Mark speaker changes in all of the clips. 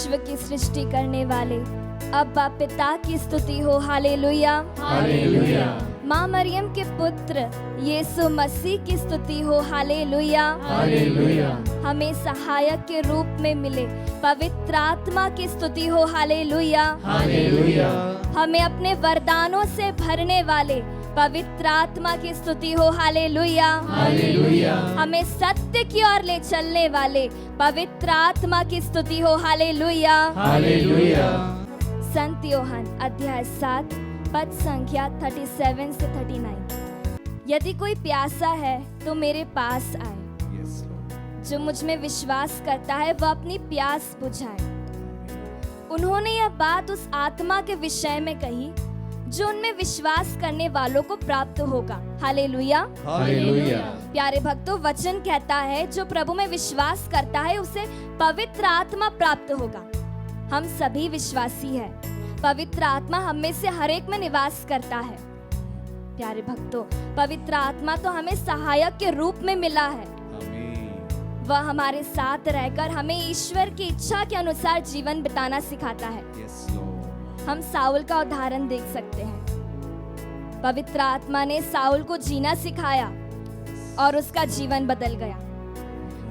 Speaker 1: विश्व की सृष्टि करने वाले अब्बा पिता की स्तुति हो। Hallelujah
Speaker 2: hallelujah.
Speaker 1: माँ मरियम के पुत्र यीशु मसीह की स्तुति हो। Hallelujah
Speaker 2: hallelujah.
Speaker 1: हमें सहायक के रूप में मिले पवित्र आत्मा की स्तुति हो। Hallelujah
Speaker 2: hallelujah.
Speaker 1: हमें अपने वरदानों से भरने वाले पवित्र आत्मा की स्तुति हो। Hallelujah
Speaker 2: hallelujah.
Speaker 1: हमें सत्य की ओर ले चलने वाले पवित्र आत्मा की स्तुति हो। Hallelujah
Speaker 2: hallelujah.
Speaker 1: संत योहन अध्याय 7 पद संख्या 37 से 39। यदि कोई प्यासा है तो मेरे पास आए, जो मुझ में विश्वास करता है वह अपनी प्यास बुझाए। उन्होंने यह बात उस आत्मा के विषय में कही जो उनमें विश्वास करने वालों को प्राप्त होगा। Hallelujah
Speaker 2: hallelujah.
Speaker 1: प्यारे भक्तों, वचन कहता है जो प्रभु में विश्वास करता है उसे पवित्र आत्मा प्राप्त होगा। हम सभी विश्वासी हैं। पवित्र आत्मा हम में से हर एक में निवास करता है। प्यारे भक्तों, पवित्र आत्मा तो हमें सहायक के रूप में मिला है। वह हमारे साथ रहकर हमें ईश्वर की इच्छा के अनुसार जीवन बिताना सिखाता है। हम साउल का उदाहरण देख सकते हैं। पवित्र आत्मा ने साउल को जीना सिखाया और उसका जीवन बदल गया।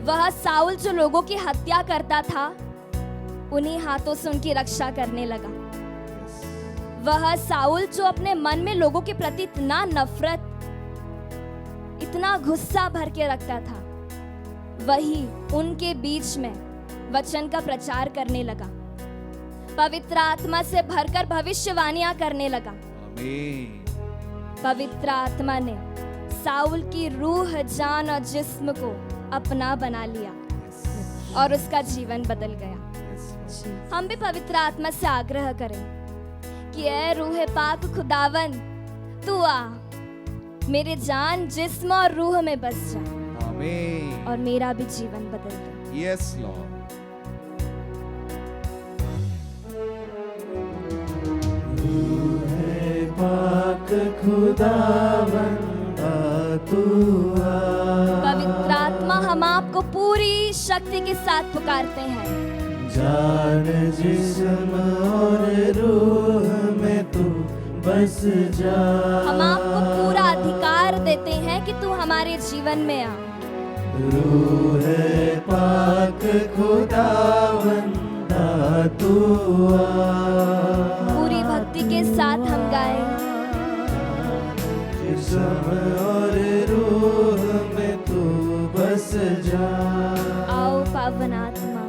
Speaker 1: वह साउल जो लोगों की हत्या करता था, उन्हीं हाथों से उनकी रक्षा करने लगा। वह साउल जो अपने मन में लोगों के प्रति इतना नफरत, इतना गुस्सा भर के रखता था, वही उनके बीच में वचन का प्रचार करने लगा। पवित्र आत्मा से भरकर भविष्यवाणियां करने लगा। पवित्र आत्मा ने साउल की रूह, जान और जिस्म को अपना बना लिया और उसका जीवन बदल गया। हम भी पवित्र आत्मा से आग्रह करें कि ऐ रूह पाक खुदावन, तू आ, मेरे जान, जिस्म और रूह में बस जा और मेरा भी जीवन बदल दे।
Speaker 2: Yes Lord. पाक खुदावन तू आ।
Speaker 1: पवित्र आत्मा, हम आपको पूरी शक्ति के साथ पुकारते हैं।
Speaker 2: जान, जिस्म और रूह में तू बस जा।
Speaker 1: हम आपको पूरा अधिकार देते हैं कि तू हमारे जीवन में आ।
Speaker 2: रूह पाक खुदावन तू आ।
Speaker 1: पूरी भक्ति के साथ हम गाएं।
Speaker 2: जिस्म और रूह में तू बस जा।
Speaker 1: आओ पावन आत्मा।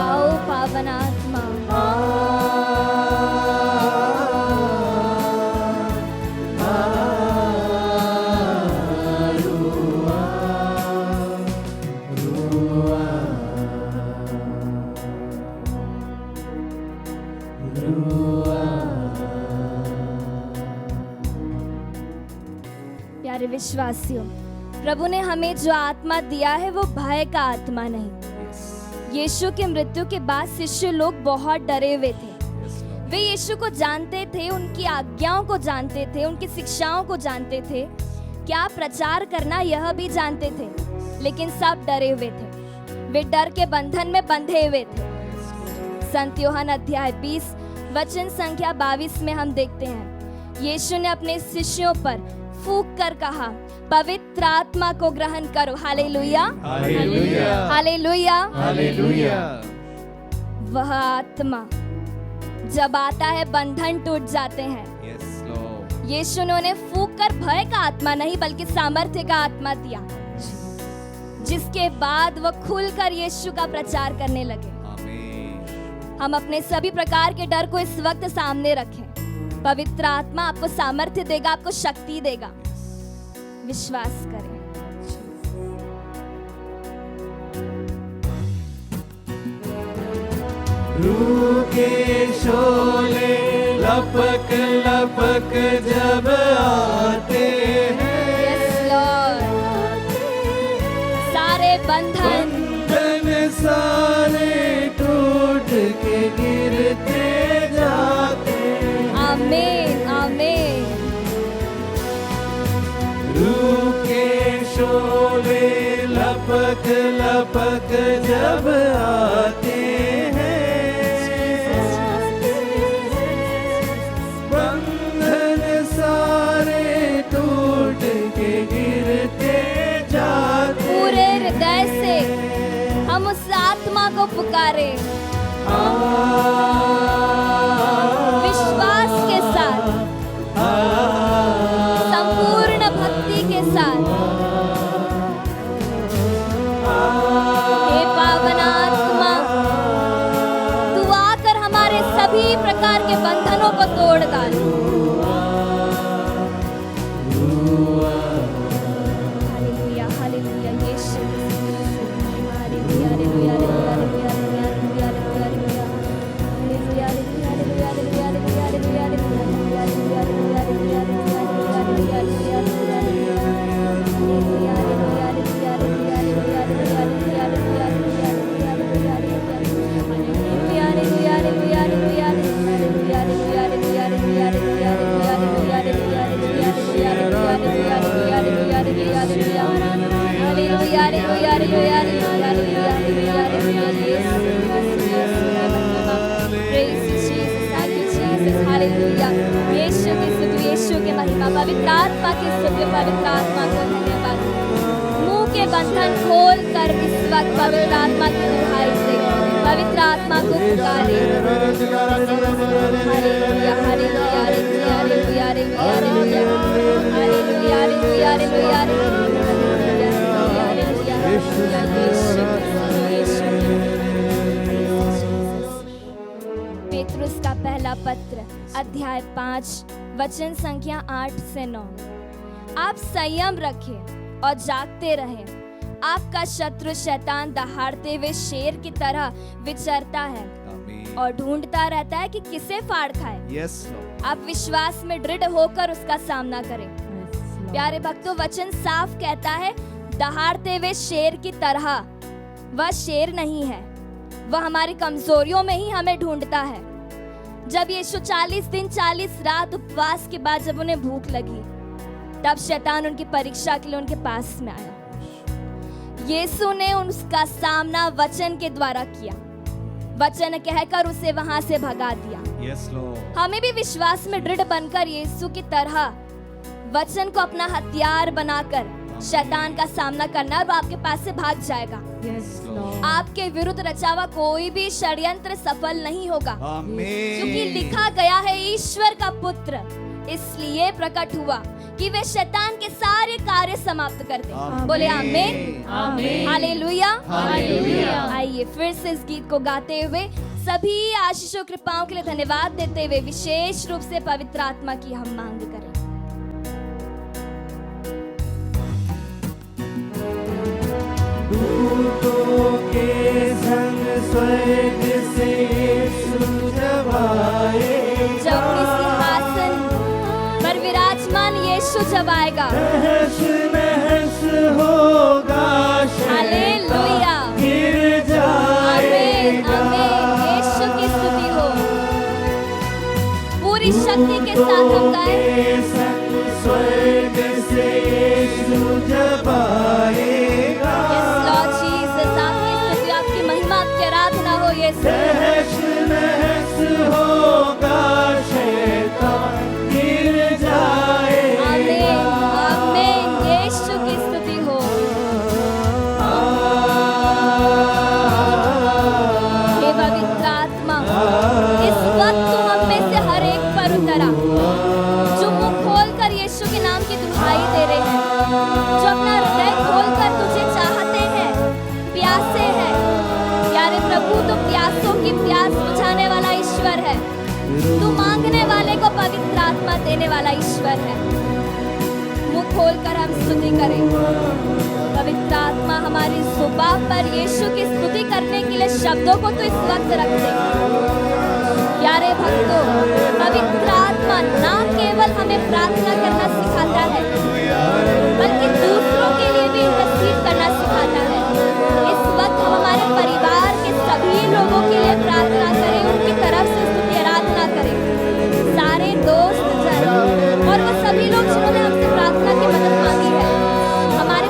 Speaker 1: आओ पावन आत्मा। प्यारे विश्वासियों, प्रभु ने हमें जो आत्मा दिया है वो भय का आत्मा नहीं। यीशु की मृत्यु के बाद शिष्य लोग बहुत डरे हुए थे। वे यीशु को जानते थे, उनकी आज्ञाओं को जानते थे, उनकी शिक्षाओं को जानते थे, क्या प्रचार करना यह भी जानते थे, लेकिन सब डरे हुए थे। वे डर के बंधन में बंधे हुए थे। संत यूहन्ना अध्याय 20 वचन संख्या 22 में हम देखते हैं, यीशु ने अपने शिष्यों पर फूंक कर कहा, पवित्र आत्मा को ग्रहण करो। हालेलुया
Speaker 2: हालेलुया।
Speaker 1: हालेलुया
Speaker 2: हालेलुया।
Speaker 1: वह आत्मा जब आता है बंधन टूट जाते हैं।
Speaker 2: Yes Lord.
Speaker 1: यीशु ने उन्हें फूंक कर भय का आत्मा नहीं बल्कि सामर्थ्य का आत्मा दिया, जिसके बाद वह खुलकर यीशु का प्रचार करने लगे। हम अपने सभी प्रकार के डर को इस वक्त सामने रखें। पवित्र आत्मा आपको सामर्थ्य देगा, आपको शक्ति देगा। विश्वास करें।
Speaker 2: रूह के शोले लपक लपक जब आते हैं।
Speaker 1: Yes Lord. सारे बंधन
Speaker 2: सारे टूट के गिरते जाते हैं।
Speaker 1: आमीन आमीन।
Speaker 2: शोले लपक लपक जब आते हैं, बंधन सारे टूट के गिरते जाते।
Speaker 1: पूरे हृदय से हम उस आत्मा को पुकारे, विश्वास के साथ, संपूर्ण भक्ति के साथ। हे पावन आत्मा, तू आकर हमारे सभी प्रकार के बंधनों को तोड़ डाल। हालेलुया, हालेलुया, यीशु। हालेलुया, हालेलुया, हालेलुया, हालेलुया, हालेलुया, हालेलुया, हालेलुया, हालेलुया, हालेलुया, हालेलुया, हालेलुया, हालेलुया, यीशु के महिमा, पवित्र आत्मा की स्तुति, पवित्र आत्मा को धन्यवाद। मुंह के बंधन खोल कर इस वक्त पवित्र आत्मा की दुहाई से पवित्र आत्मा को पुकारे। हालेलुया, हालेलुया, हालेलुया, हालेलुया, हालेलुया, हालेलुया, हालेलुया, हालेलुया, पेतरुस का पहला पत्र अध्याय 5 वचन संख्या 8 से 9। आप संयम रखें और जागते रहें। आपका शत्रु शैतान दहाड़ते हुए शेर की तरह विचरता है और ढूंढता रहता है कि किसे फाड़ खाए।
Speaker 2: Yes,
Speaker 1: आप विश्वास में दृढ़ होकर उसका सामना करें। प्यारे भक्तों, वचन साफ कहता है दहाड़ते हुए शेर की तरह। वह शेर नहीं है, वह हमारी कमजोरियों में ही हमें ढूंढता है। जब यीशु 40 दिन 40 रात उपवास के बाद जब उन्हें भूख लगी, तब शैतान उनकी परीक्षा के लिए उनके पास में आया। यीशु ने उसका सामना वचन के द्वारा किया, वचन कहकर उसे वहां से भगा दिया।
Speaker 2: Yes, Lord.
Speaker 1: हमें भी विश्वास में दृढ़ बनकर यीशु की तरह वचन को अपना हथियार बनाकर शैतान का सामना करना, और वो आपके पास से भाग जाएगा। आपके विरुद्ध रचा हुआ कोई भी षड्यंत्र सफल नहीं होगा,
Speaker 2: आमीन।
Speaker 1: क्योंकि लिखा गया है ईश्वर का पुत्र इसलिए प्रकट हुआ कि वे शैतान के सारे कार्य समाप्त कर दे।
Speaker 2: आमीन।
Speaker 1: बोले आमीन,
Speaker 2: आमीन।
Speaker 1: Hallelujah,
Speaker 2: hallelujah.
Speaker 1: आइए फिर से इस गीत को गाते हुए सभी आशीषों कृपाओं के लिए धन्यवाद देते हुए विशेष रूप से पवित्र आत्मा की हम मांग करें।
Speaker 2: दूतों के संग स्वर्ग से यीशु जब आएगा,
Speaker 1: जब अपने सिंहासन पर विराजमान यीशु जब आएगा,
Speaker 2: तहस नहस होगा,
Speaker 1: हालेलुया,
Speaker 2: शैतान गिर
Speaker 1: आमीन,
Speaker 2: जाएगा।
Speaker 1: आमीन। यीशु की स्तुति हो। पूरी शक्ति के साथ हम गाएं।
Speaker 2: दूतों के संग स्वर्ग से यीशु जब आएगा,
Speaker 1: Yes, Lord Jesus, आपकी स्तुति, आपकी महिमा, आपकी आराधना हो यीशु।
Speaker 2: तहस नहस होगा, शैतान गिर जाएगा।
Speaker 1: आमीन, आमीन। यीशु की स्तुति हो। हे पवित्र आत्मा, इस वक्त तू हम में से हर एक पर उतरा, जो मुंह खोलकर यीशु के नाम की दुहाई दे रहे हैं, जो अपना हृदय खोलकर तुझे चाहते हैं, प्यासे हैं। प्यारे प्रभु, तू प्यासों की प्यास बुझाने वाला ईश्वर है। तू मांगने वाले को पवित्र आत्मा देने वाला ईश्वर है। मुंह खोलकर हम स्तुति करें। पवित्र आत्मा हमारी जुबान पर यीशु की स्तुति करने के लिए शब्दों को तो इस वक्त रख दे। प्यारे भक्तों, पवित्र आत्मा ना केवल हमें प्रार्थना करना सिखाता है, बल्कि दूसरों के लिए भी इंटरसीड करना सिखाता है। इस वक्त हम हमारे परिवार के सभी लोगों के लिए प्रार्थना करें, उनकी तरफ से स्तुति आराधना करें। सारे दोस्त जन और वो सभी लोग जिन्होंने हमसे प्रार्थना की मदद मांगी है, हमारे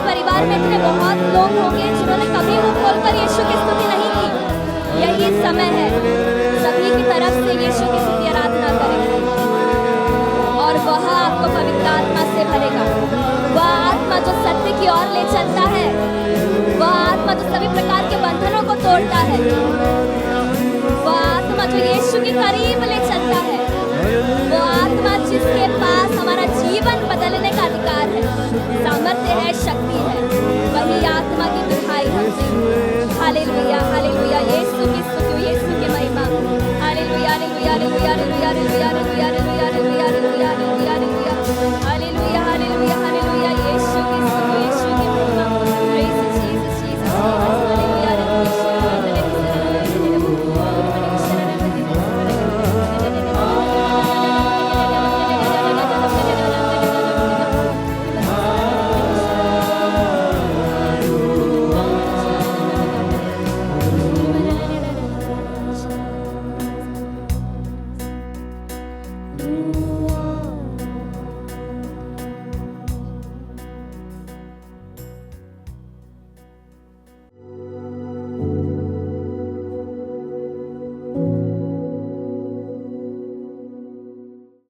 Speaker 1: बहुत लोग होंगे जिन्होंने कभी मुंह खोलकर यीशु की स्तुति नहीं की। यही समय है सभी की तरफ से यीशु की स्तुति आराधना करें और वह आपको पवित्र आत्मा से भरेगा। वह आत्मा जो सत्य की ओर ले चलता है